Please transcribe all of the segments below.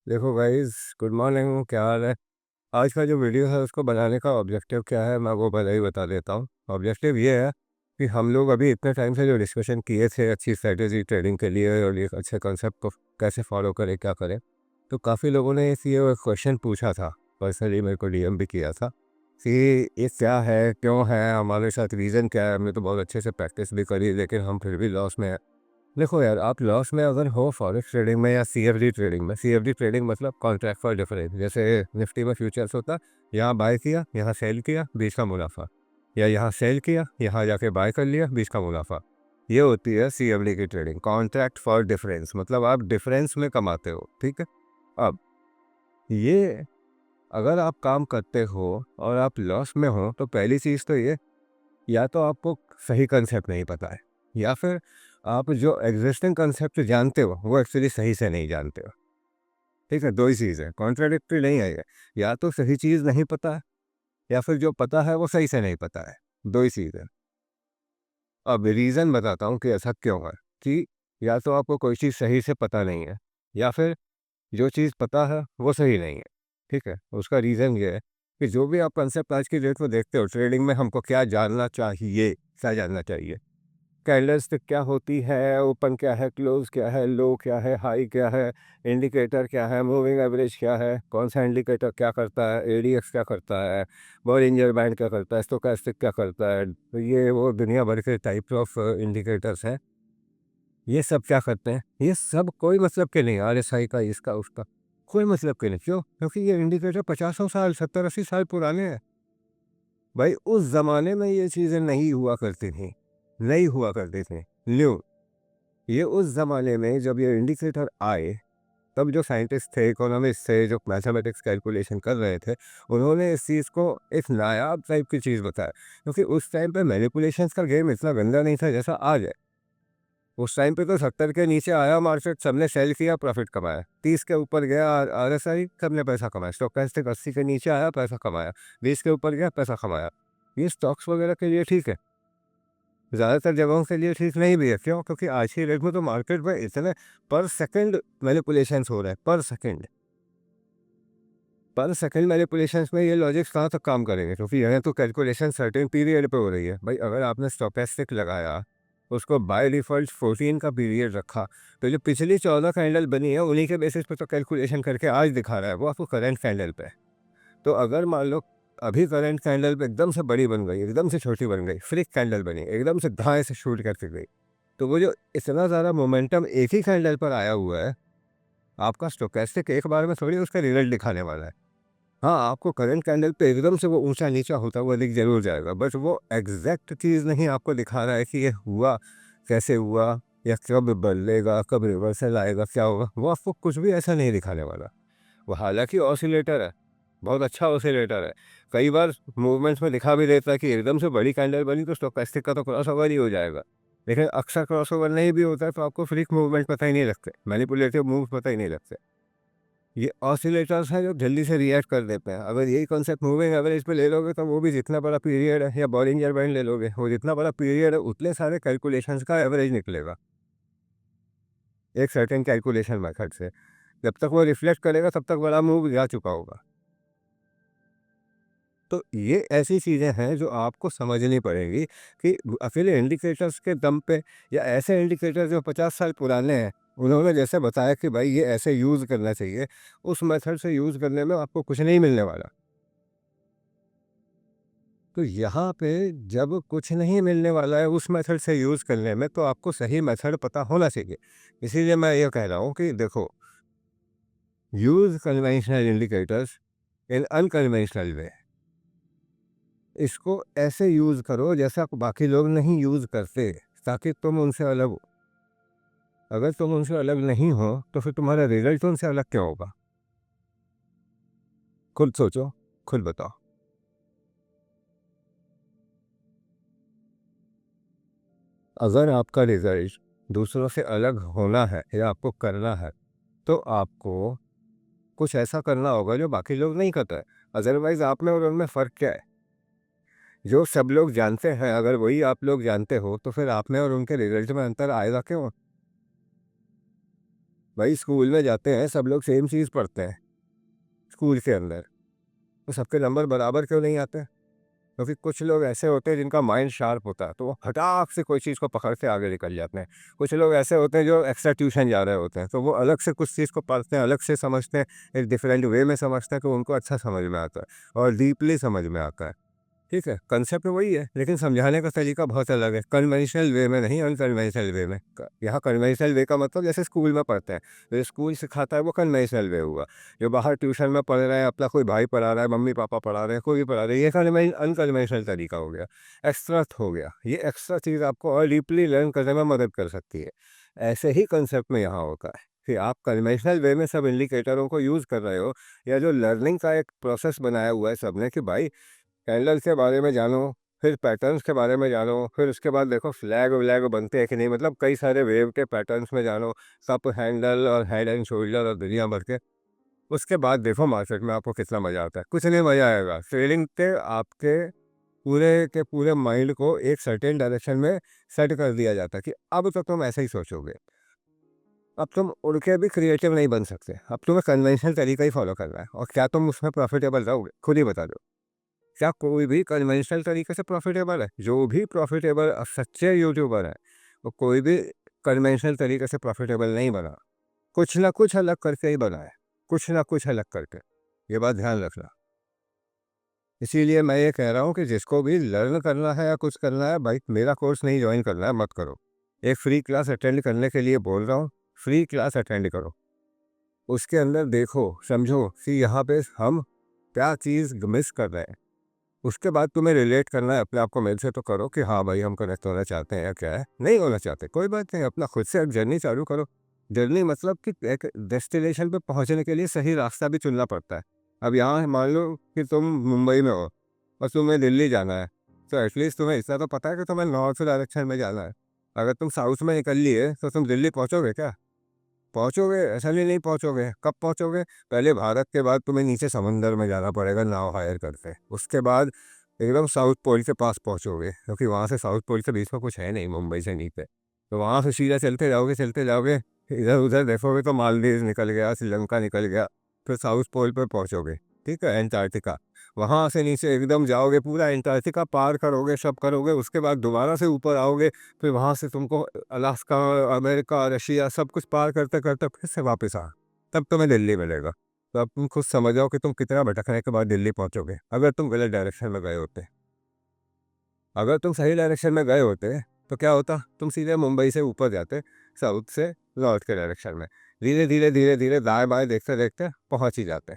देखो guys, good morning. क्या हाल है? आज का जो वीडियो है उसको बनाने का ऑब्जेक्टिव क्या है मैं वो पहले ही बता देता हूँ। ऑब्जेक्टिव ये है कि हम लोग अभी इतने टाइम से जो डिस्कशन किए थे अच्छी स्ट्रेटेजी ट्रेडिंग के लिए और एक अच्छे कॉन्सेप्ट को कैसे फॉलो करें क्या करें, तो काफ़ी लोगों ने इस ये क्वेश्चन पूछा था। पर्सनली मेरे को डीएम भी किया था कि ये क्या है, क्यों है, हमारे साथ रीज़न क्या है। हमने तो बहुत अच्छे से प्रैक्टिस भी करी लेकिन हम फिर भी लॉस में है। देखो यार, आप लॉस में अगर हो फॉरेक्स ट्रेडिंग में या सीएफडी ट्रेडिंग में, सीएफडी ट्रेडिंग मतलब कॉन्ट्रैक्ट फॉर डिफरेंस, जैसे निफ्टी में फ्यूचर्स होता है, यहाँ बाय किया यहाँ सेल किया बीच का मुनाफा, या यहाँ सेल किया यहाँ जाके बाय कर लिया बीच का मुनाफा। ये होती है सीएफडी की ट्रेडिंग, कॉन्ट्रैक्ट फॉर डिफरेंस, मतलब आप डिफरेंस में कमाते हो। ठीक है। अब ये अगर आप काम करते हो और आप लॉस में हो तो पहली चीज़ तो ये, या तो आपको सही कंसेप्ट नहीं पता है, या फिर आप जो एग्जिस्टिंग कंसेप्ट जानते हो वो एक्चुअली सही से नहीं जानते हो। ठीक है, दो ही चीज़ है, कॉन्ट्राडिक्टरी नहीं है ये। या तो सही चीज़ नहीं पता है, या फिर जो पता है वो सही से नहीं पता है। दो ही चीज़ है। अब रीज़न बताता हूँ कि ऐसा क्यों है। कि या तो आपको कोई चीज़ सही से पता नहीं है, या फिर जो चीज़ पता है वो सही नहीं है। ठीक है, उसका रीज़न ये है कि जो भी आप कंसेप्ट आज की डेट में देखते हो ट्रेडिंग में, हमको क्या जानना चाहिए, क्या जानना चाहिए। कैंडलस्टिक क्या होती है, ओपन क्या है, क्लोज क्या है, लो क्या है, हाई क्या है, इंडिकेटर क्या है, मूविंग एवरेज क्या है, कौन सा इंडिकेटर क्या करता है, एडीएक्स क्या करता है, बॉलिंजर बैंड क्या करता है, स्टोकास्टिक क्या करता है। तो ये वो दुनिया भर के टाइप ऑफ इंडिकेटर्स हैं। ये सब क्या करते हैं, ये सब कोई मतलब के नहीं। आरएसआई का, इसका उसका कोई मतलब के नहीं। क्यों? क्योंकि ये इंडिकेटर 50 साल 70 80 साल पुराने हैं। भाई उस ज़माने में ये चीज़ें नहीं हुआ करती थी, नहीं हुआ करती थी न्यू। ये उस ज़माने में जब ये इंडिकेटर आए, तब जो साइंटिस्ट थे, इकोनॉमिस्ट थे, जो मैथमेटिक्स कैलकुलेशन कर रहे थे, उन्होंने इस चीज़ को एक नायाब टाइप की चीज़ बताया। क्योंकि उस टाइम पे मैनिपुलेशंस का गेम इतना गंदा नहीं था जैसा आज है। उस टाइम पे तो 70 के नीचे आया मार्केट, सबने सेल किया, प्रॉफिट कमाया। 30 के ऊपर गया आरएसआई, सबने पैसा कमाया। स्टॉकेस्टिक 80 के नीचे आया, पैसा कमाया। 20 के ऊपर गया, पैसा कमाया। ये स्टॉक्स वगैरह के लिए ठीक है, ज़्यादातर जगहों के लिए ठीक नहीं भी है। क्यों? क्योंकि आज की डेट में तो मार्केट में इतने पर सेकंड मैनिपुलेशंस हो रहे हैं, पर सेकंड। पर सेकंड मैनिपुलेशंस में ये लॉजिक्स कहाँ तक काम करेंगे? क्योंकि यह तो कैलकुलेशन सर्टेन पीरियड पे हो रही है। भाई अगर आपने स्टॉकेस्टिक लगाया, उसको बाय डिफ़ॉल्ट 14 का पीरियड रखा, तो जो पिछली 14 कैंडल बनी है उन्हीं के बेसिस पे तो कैलकुलेशन करके आज दिखा रहा है, वो आपको करंट कैंडल पे है। तो अगर मान लो अभी करंट कैंडल पे एकदम से बड़ी बन गई, एकदम से छोटी बन गई, फ्लिक कैंडल बनी, एकदम से दाएँ से शूट करके गई, तो वो जो इतना ज़्यादा मोमेंटम एक ही कैंडल पर आया हुआ है, आपका स्टोकेस्टिक एक बार में थोड़ी उसका रिजल्ट दिखाने वाला है। हाँ, आपको करंट कैंडल पे एकदम से वो ऊँचा-नीचा होता हुआ दिख ज़रूर जाएगा, बट वो एग्ज़ैक्ट चीज़ नहीं आपको दिखा रहा है कि ये हुआ, कैसे हुआ, या कब बदलेगा, कब रिवर्सल आएगा, क्या होगा, वो आपको कुछ भी ऐसा नहीं दिखाने वाला। वो हालाँकि ऑसिलेटर है, बहुत अच्छा ऑसिलेटर है। कई बार मूवमेंट्स में दिखा भी देता है कि एकदम से बड़ी कैंडल बनी तो स्टोकेस्टिक का तो क्रॉसओवर ही हो जाएगा। लेकिन अक्सर क्रॉसओवर नहीं भी होता है तो आपको फ्रीक मूवमेंट पता ही नहीं लगते, मैनिपुलेटिव मूव्स पता ही नहीं लगते। ये ऑसिलेटर्स हैं जो जल्दी से रिएक्ट कर देते हैं। अगर यही कॉन्सेप्ट मूविंग एवरेज पे ले लोगे तो वो भी जितना बड़ा पीरियड है, या बॉलिंजर बैंड ले लोगे, वो जितना बड़ा पीरियड है उतने सारे कैलकुलेशंस का एवरेज निकलेगा एक सर्टेन कैलकुलेशन मेथड से। जब तक वो रिफ्लेक्ट करेगा तब तक बड़ा मूव जा चुका होगा। तो ये ऐसी चीज़ें हैं जो आपको समझनी पड़ेगी कि अकेले इंडिकेटर्स के दम पे, या ऐसे इंडिकेटर जो 50 साल पुराने हैं, उन्होंने जैसे बताया कि भाई ये ऐसे यूज़ करना चाहिए, उस मेथड से यूज़ करने में आपको कुछ नहीं मिलने वाला। तो यहाँ पे जब कुछ नहीं मिलने वाला है उस मेथड से यूज़ करने में, तो आपको सही मेथड पता होना चाहिए। इसीलिए मैं ये कह रहा हूँ कि देखो, use conventional indicators in unconventional way. इसको ऐसे यूज़ करो जैसा बाकी लोग नहीं यूज़ करते, ताकि तुम उनसे अलग हो। अगर तुम उनसे अलग नहीं हो तो फिर तुम्हारा रिजल्ट उनसे अलग क्यों होगा? खुद सोचो, खुद बताओ। अगर आपका रिजल्ट दूसरों से अलग होना है या आपको करना है, तो आपको कुछ ऐसा करना होगा जो बाकी लोग नहीं करते हैं। अदरवाइज़ आप में और उनमें फ़र्क क्या है? जो सब लोग जानते हैं, अगर वही आप लोग जानते हो, तो फिर आप में और उनके रिजल्ट में अंतर आएगा क्यों? भाई स्कूल में जाते हैं सब लोग सेम चीज़ पढ़ते हैं स्कूल के अंदर, तो सबके नंबर बराबर क्यों नहीं आते? क्योंकि कुछ लोग ऐसे होते हैं जिनका माइंड शार्प होता है, तो वो फटाक से कोई चीज़ को पकड़ के आगे निकल जाते हैं। कुछ लोग ऐसे होते हैं जो एक्स्ट्रा ट्यूशन जा रहे होते हैं, तो वो अलग से कुछ चीज़ को पढ़ते हैं, अलग से समझते हैं, एक डिफरेंट वे में समझते हैं, तो उनको अच्छा समझ में आता है और डीपली समझ में आता है। ठीक है, कंसेप्ट वही है, लेकिन समझाने का तरीका बहुत अलग है। कन्वेंशनल वे में नहीं, अनकन्वेंशनल वे में। यहाँ कन्वेंशनल वे का मतलब जैसे स्कूल में पढ़ते हैं, जो स्कूल सिखाता है वो कन्वेंशनल वे हुआ। जो बाहर ट्यूशन में पढ़ रहे हैं, अपना कोई भाई पढ़ा रहा है, मम्मी पापा पढ़ा रहे हैं, कोई भी पढ़ा रहे हैं, ये अनकन्वेंशनल तरीका हो गया, एक्स्ट्रा हो गया। ये एक्स्ट्रा चीज़ आपको और डीपली लर्न करने में मदद कर सकती है। ऐसे ही कंसेप्ट में यहाँ होता है कि आप कन्वेंशनल वे में सब इंडिकेटरों को यूज़ कर रहे हो, या जो लर्निंग का एक प्रोसेस बनाया हुआ है सबने कि भाई कैंडल्स के बारे में जानो, फिर पैटर्न्स के बारे में जानो, फिर उसके बाद देखो फ्लैग व्लैग बनते हैं कि नहीं, मतलब कई सारे वेव के पैटर्न्स में जानो, कप हैंडल और हेड एंड शोल्डर और दुनिया भर के। उसके बाद देखो मार्केट में आपको कितना मज़ा आता है। कुछ नहीं मज़ा आएगा, ट्रेडिंग पे आपके पूरे के पूरे माइंड को एक सर्टेन डायरेक्शन में सेट कर दिया जाता है कि अब तो तुम ऐसे ही सोचोगे, अब तुम उड़ के भी क्रिएटिव नहीं बन सकते, अब तुम्हें कन्वेंशनल तरीका ही फॉलो करना है। और क्या तुम उसमें प्रॉफिटेबल रहोगे, खुद ही बता दो। क्या कोई भी कन्वेंशनल तरीके से प्रॉफिटेबल है? जो भी प्रॉफिटेबल सच्चे यूट्यूबर हैं, वो कोई भी कन्वेंशनल तरीके से प्रॉफिटेबल नहीं बना, कुछ ना कुछ अलग करके ही बना है, कुछ ना कुछ अलग करके। ये बात ध्यान रखना। इसीलिए मैं ये कह रहा हूँ कि जिसको भी लर्न करना है या कुछ करना है, भाई मेरा कोर्स नहीं ज्वाइन करना है, मत करो। एक फ्री क्लास अटेंड करने के लिए बोल रहा हूँ, फ्री क्लास अटेंड करो। उसके अंदर देखो, समझो कि यहाँ पे हम क्या चीज़ मिस कर रहे हैं। उसके बाद तुम्हें रिलेट करना है अपने आप को मेरे से, तो करो कि हाँ भाई हम कनेक्ट होना चाहते हैं या क्या है, नहीं होना चाहते कोई बात नहीं, अपना खुद से एक जर्नी चालू करो। जर्नी मतलब कि एक डेस्टिनेशन पे पहुंचने के लिए सही रास्ता भी चुनना पड़ता है। अब यहाँ मान लो कि तुम मुंबई में हो और तुम्हें दिल्ली जाना है, तो एटलीस्ट तुम्हें इतना तो पता है कि तुम्हें नॉर्थ डायरेक्शन में जाना है। अगर तुम साउथ में निकल लिए तो तुम दिल्ली पहुँचोगे क्या? पहुँचोगे? ऐसा नहीं पहुँचोगे। कब पहुँचोगे? पहले भारत के बाद तुम्हें नीचे समंदर में जाना पड़ेगा नाव हायर करके। उसके बाद एकदम साउथ पोल के पास पहुँचोगे, क्योंकि वहाँ से साउथ पोल के बीच में कुछ है नहीं मुंबई से नीचे। तो वहाँ से सीधा चलते जाओगे, इधर उधर देखोगे तो मालदीव निकल गया, श्रीलंका निकल गया, फिर साउथ पोल पर पहुँचोगे। ठीक है, एंटार्क्टिका। वहाँ से नीचे एकदम जाओगे, पूरा एंटार्क्टिका पार करोगे, सब करोगे, उसके बाद दोबारा से ऊपर आओगे, फिर वहाँ से तुमको अलास्का, अमेरिका, रशिया सब कुछ पार करते करते फिर से वापस आ, तब तुम्हें दिल्ली मिलेगा। तो अब तुम खुद समझ जाओ कि तुम कितना भटकने के बाद दिल्ली पहुँचोगे, अगर तुम गलत डायरेक्शन में गए होते। अगर तुम सही डायरेक्शन में गए होते तो क्या होता, तुम सीधे मुंबई से ऊपर जाते, साउथ से नॉर्थ के डायरेक्शन में, धीरे धीरे दाएं बाएं देखते देखते पहुँच ही जाते।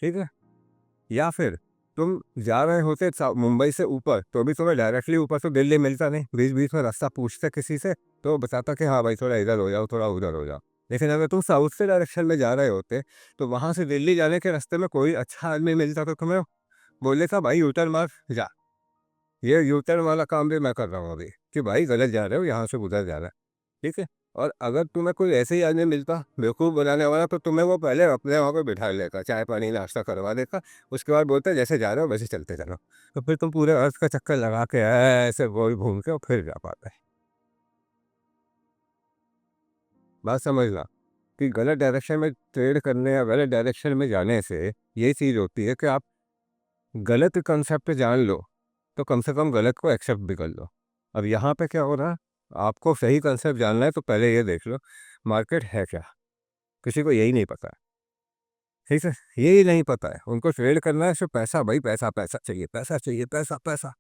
ठीक है। या फिर तुम जा रहे होते मुंबई से ऊपर, तो भी तुम्हें डायरेक्टली ऊपर तो दिल्ली मिलता नहीं, बीच बीच में रास्ता पूछते किसी से, तो बताता कि हाँ भाई थोड़ा इधर हो जाओ, थोड़ा उधर हो जाओ। लेकिन अगर तुम साउथ से डायरेक्शन में जा रहे होते, तो वहाँ से दिल्ली जाने के रास्ते में कोई अच्छा आदमी मिलता तो तुम्हें बोले था भाई यूटर्न मार जा। ये यूटर्न वाला काम भी मैं कर रहा हूँ अभी, कि भाई गलत जा रहे हो, यहाँ से उधर जा रहा है। ठीक है। और अगर तुम्हें कोई ऐसे ही आदमी मिलता बेवकूफ़ बनाने वाला, तो तुम्हें वो पहले अपने वहाँ पे बिठा लेगा, चाय पानी नाश्ता करवा देगा, उसके बाद बोलता है जैसे जा रहे हो वैसे चलते चलो। तो फिर तुम पूरे अर्थ का चक्कर लगा के ऐसे गोल घूम के और फिर जा पाते है। बात समझना कि गलत डायरेक्शन में ट्रेड करने या गलत डायरेक्शन में जाने से ये चीज़ होती है कि आप गलत कंसेप्ट जान लो, तो कम से कम गलत को एक्सेप्ट भी कर लो। अब यहाँ पे क्या हो रहा है, आपको सही कंसेप्ट जानना है तो पहले ये देख लो मार्केट है क्या। किसी को यही नहीं पता है। ठीक है, यही नहीं पता है, उनको ट्रेड करना है सिर्फ पैसा, भाई पैसा पैसा चाहिए, पैसा चाहिए, पैसा पैसा।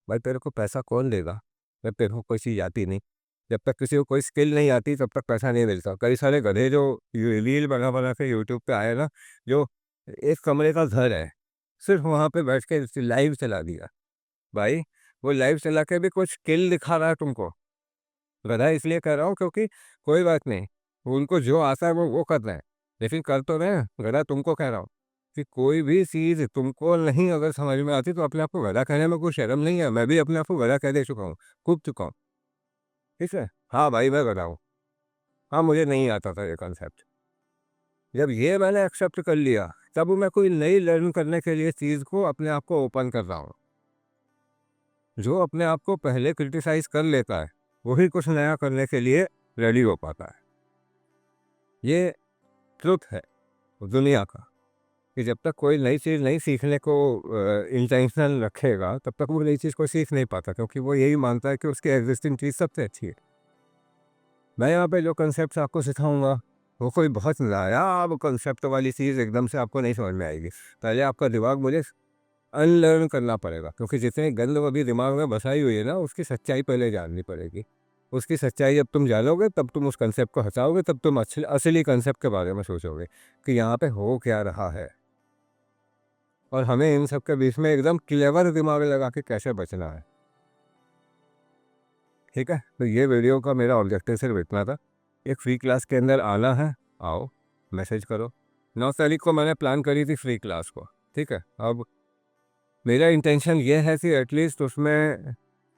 भाई तेरे को पैसा कौन देगा जब तेरे को कोई चीज़ आती नहीं? जब तक किसी को कोई स्किल नहीं आती तब तक पैसा नहीं मिलता। कई सारे गधे जो रील बना बना के यूट्यूब पे आए ना, जो एक कमरे का घर है, सिर्फ वहाँ पे बैठ के लाइव चला दिया। भाई वो लाइव चला के भी कुछ स्किल दिखा रहा है तुमको। गधा इसलिए कह रहा हूँ क्योंकि कोई बात नहीं, उनको जो आता है वो कर रहे हैं, लेकिन कर तो रहे हैं। गधा तुमको कह रहा हूँ कि कोई भी चीज़ तुमको नहीं अगर समझ में आती तो अपने आप को गधा कहने में कोई शर्म नहीं है। मैं भी अपने आप को गधा कह दे चुका हूँ, कूद चुका हूँ। ठीक है, हाँ भाई मैं गधा हूँ। हाँ मुझे नहीं आता था ये कॉन्सेप्ट। जब ये मैंने एक्सेप्ट कर लिया, तब मैं कोई नई लर्न करने के लिए चीज़ को अपने आप को ओपन कर रहा हूँ। जो अपने आप को पहले क्रिटिसाइज कर लेता है, वही कुछ नया करने के लिए रेडी हो पाता है। ये ट्रुथ है दुनिया का कि जब तक कोई नई चीज़ नहीं सीखने को इंटेंशनल रखेगा तब तक वो नई चीज़ को सीख नहीं पाता, क्योंकि वो यही मानता है कि उसकी एग्जिस्टिंग चीज़ सबसे अच्छी है। मैं यहाँ पे जो कंसेप्ट आपको सिखाऊंगा वो कोई बहुत नायाब कंसेप्ट वाली चीज़ एकदम से आपको नहीं समझ में आएगी। पहले आपका दिमाग मुझे अनलर्न करना पड़ेगा, क्योंकि जितने गंद अभी दिमाग में बसाई हुई है ना उसकी सच्चाई पहले जाननी पड़ेगी। उसकी सच्चाई जब तुम जानोगे तब तुम उस कंसेप्ट को हटाओगे, तब तुम असली कंसेप्ट के बारे में सोचोगे कि यहाँ पे हो क्या रहा है और हमें इन सब के बीच में एकदम क्लेवर दिमाग लगा के कैसे बचना है। ठीक है, तो ये वीडियो का मेरा ऑब्जेक्टिव सिर्फ इतना था। एक फ्री क्लास के अंदर आना है, आओ, मैसेज करो। 9 तारीख को मैंने प्लान करी थी फ्री क्लास को। ठीक है, अब मेरा इंटेंशन ये है कि एटलीस्ट उसमें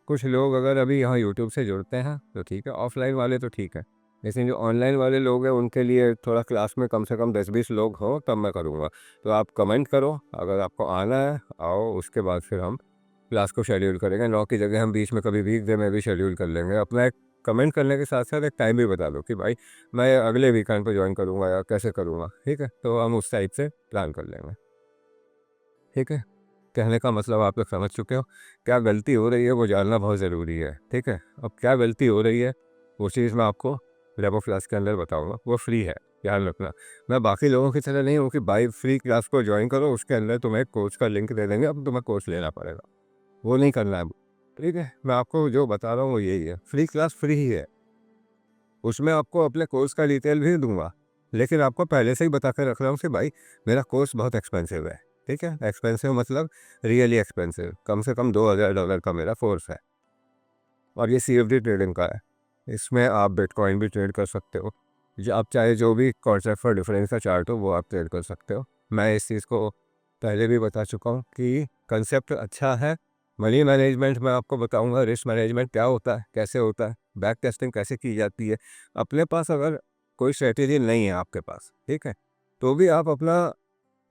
कुछ लोग अगर अभी यहाँ यूट्यूब से जुड़ते हैं तो ठीक है, ऑफलाइन वाले तो ठीक है, लेकिन जो ऑनलाइन वाले लोग हैं उनके लिए थोड़ा क्लास में कम से कम 10-20 लोग हो तब मैं करूँगा। तो आप कमेंट करो, अगर आपको आना है आओ, उसके बाद फिर हम क्लास को शेड्यूल करेंगे। 9 की जगह हम बीच में कभी वीकडे में भी शेड्यूल कर लेंगे। अपना एक कमेंट करने के साथ साथ एक टाइम भी बता दो कि भाई मैं अगले वीकेंड पर ज्वाइन करूँगा या कैसे करूँगा। ठीक है, तो हम उस टाइप से प्लान कर लेंगे। ठीक है, कहने का मतलब आप लोग समझ चुके हो। क्या गलती हो रही है वो जानना बहुत ज़रूरी है। ठीक है, अब क्या गलती हो रही है वो चीज़ मैं आपको रेपो क्लास के अंदर बताऊंगा। वो फ्री है, ध्यान रखना। मैं बाकी लोगों की तरह नहीं हूँ कि भाई फ्री क्लास को ज्वाइन करो, उसके अंदर तुम्हें कोच का लिंक दे देंगे, अब तुम्हें कोच लेना पड़ेगा। वो नहीं करना है। ठीक है, मैं आपको जो बता रहा हूँ वो यही है, फ्री क्लास फ्री ही है। उसमें आपको अपने कोर्स का डिटेल भी दूंगा, लेकिन आपको पहले से ही बता कर रख रहा हूँ कि भाई मेरा कोर्स बहुत एक्सपेंसिव है। ठीक है, एक्सपेंसिव मतलब रियली एक्सपेंसिव, कम से कम $2000 का मेरा कोर्स है और ये CFD ट्रेडिंग का है। इसमें आप बिटकॉइन भी ट्रेड कर सकते हो, जो आप चाहे जो भी कॉन्सेप्ट फॉर डिफरेंस का चार्ट हो वो आप ट्रेड कर सकते हो। मैं इस चीज़ को पहले भी बता चुका हूँ कि कंसेप्ट अच्छा है। मनी मैनेजमेंट मैं आपको बताऊंगा, रिस्क मैनेजमेंट क्या होता है, कैसे होता है, बैक टेस्टिंग कैसे की जाती है। अपने पास अगर कोई स्ट्रेटेजी नहीं है आपके पास, ठीक है, तो भी आप अपना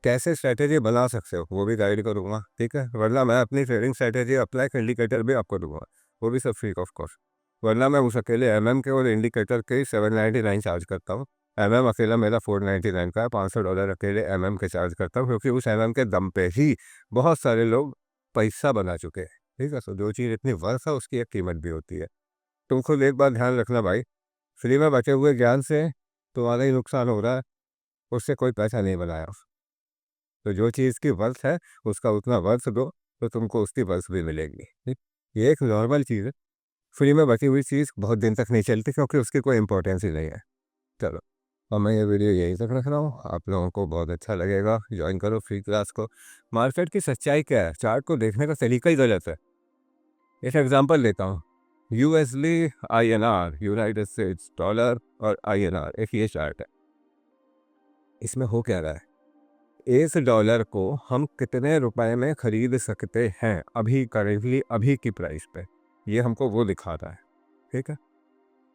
कैसे स्ट्रेटेजी बना सकते हो वो भी गाइड करूँगा। ठीक है, वरना मैं अपनी ट्रेडिंग स्ट्रेटेजी अपना एक इंडिकेटर भी आपको दूंगा, वो भी सब फ्री ऑफ कॉस्ट। वरना मैं उस अकेले के और इंडिकेटर के ही 799 चार्ज करता हूँ। अकेला मेरा 499 का है, $500 अकेले के चार्ज करता हूँ, क्योंकि उस के दम पे ही बहुत सारे लोग पैसा बना चुके हैं। ठीक है, तो जो चीज़ इतनी वर्थ है उसकी एक कीमत भी होती है। तुम खुद एक बार ध्यान रखना भाई, फ्री में बचे हुए ज्ञान से तुम्हारा ही नुकसान हो रहा है, उससे कोई पैसा नहीं बनाया। तो जो चीज़ की वर्थ है उसका उतना वर्थ दो तो तुमको उसकी वर्थ भी मिलेगी। ठीक, ये एक नॉर्मल चीज़ है। फ्री में बची हुई चीज़ बहुत दिन तक नहीं चलती, क्योंकि उसकी कोई इंपॉर्टेंस ही नहीं है। चलो, और मैं ये वीडियो यहीं तक रख रहा हूँ, आप लोगों को बहुत अच्छा लगेगा, ज्वाइन करो फ्री क्लास को। मार्केट की सच्चाई क्या है, चार्ट को देखने का तरीका ही गलत है। एक एग्जांपल देता हूँ, USD INR, United states dollar, और INR, एक ये चार्ट है। इसमें हो क्या रहा है, इस डॉलर को हम कितने रुपए में खरीद सकते हैं अभी करेंटली, अभी की प्राइस पे, ये हमको वो दिखा रहा है। ठीक है,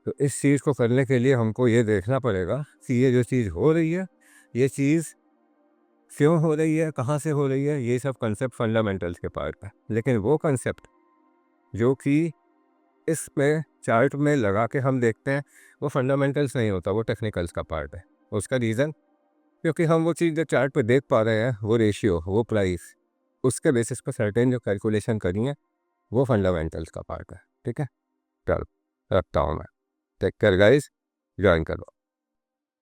तो इस चीज़ को करने के लिए हमको ये देखना पड़ेगा कि ये जो चीज़ हो रही है, ये चीज़ क्यों हो रही है, कहाँ से हो रही है, ये सब कंसेप्ट फंडामेंटल्स के पार्ट है। लेकिन वो कंसेप्ट जो कि इस पे चार्ट में लगा के हम देखते हैं वो फंडामेंटल्स नहीं होता, वो टेक्निकल्स का पार्ट है। उसका रीज़न, क्योंकि हम वो चीज़ जो चार्ट पे देख पा रहे हैं, वो रेशियो, वो प्राइस, उसके बेसिस पर सर्टेन जो कैलकुलेशन करी है वो फंडामेंटल्स का पार्ट है। ठीक है, चलो रखता हूँ मैं। टेक केयर गाइस, ज्वाइन करो।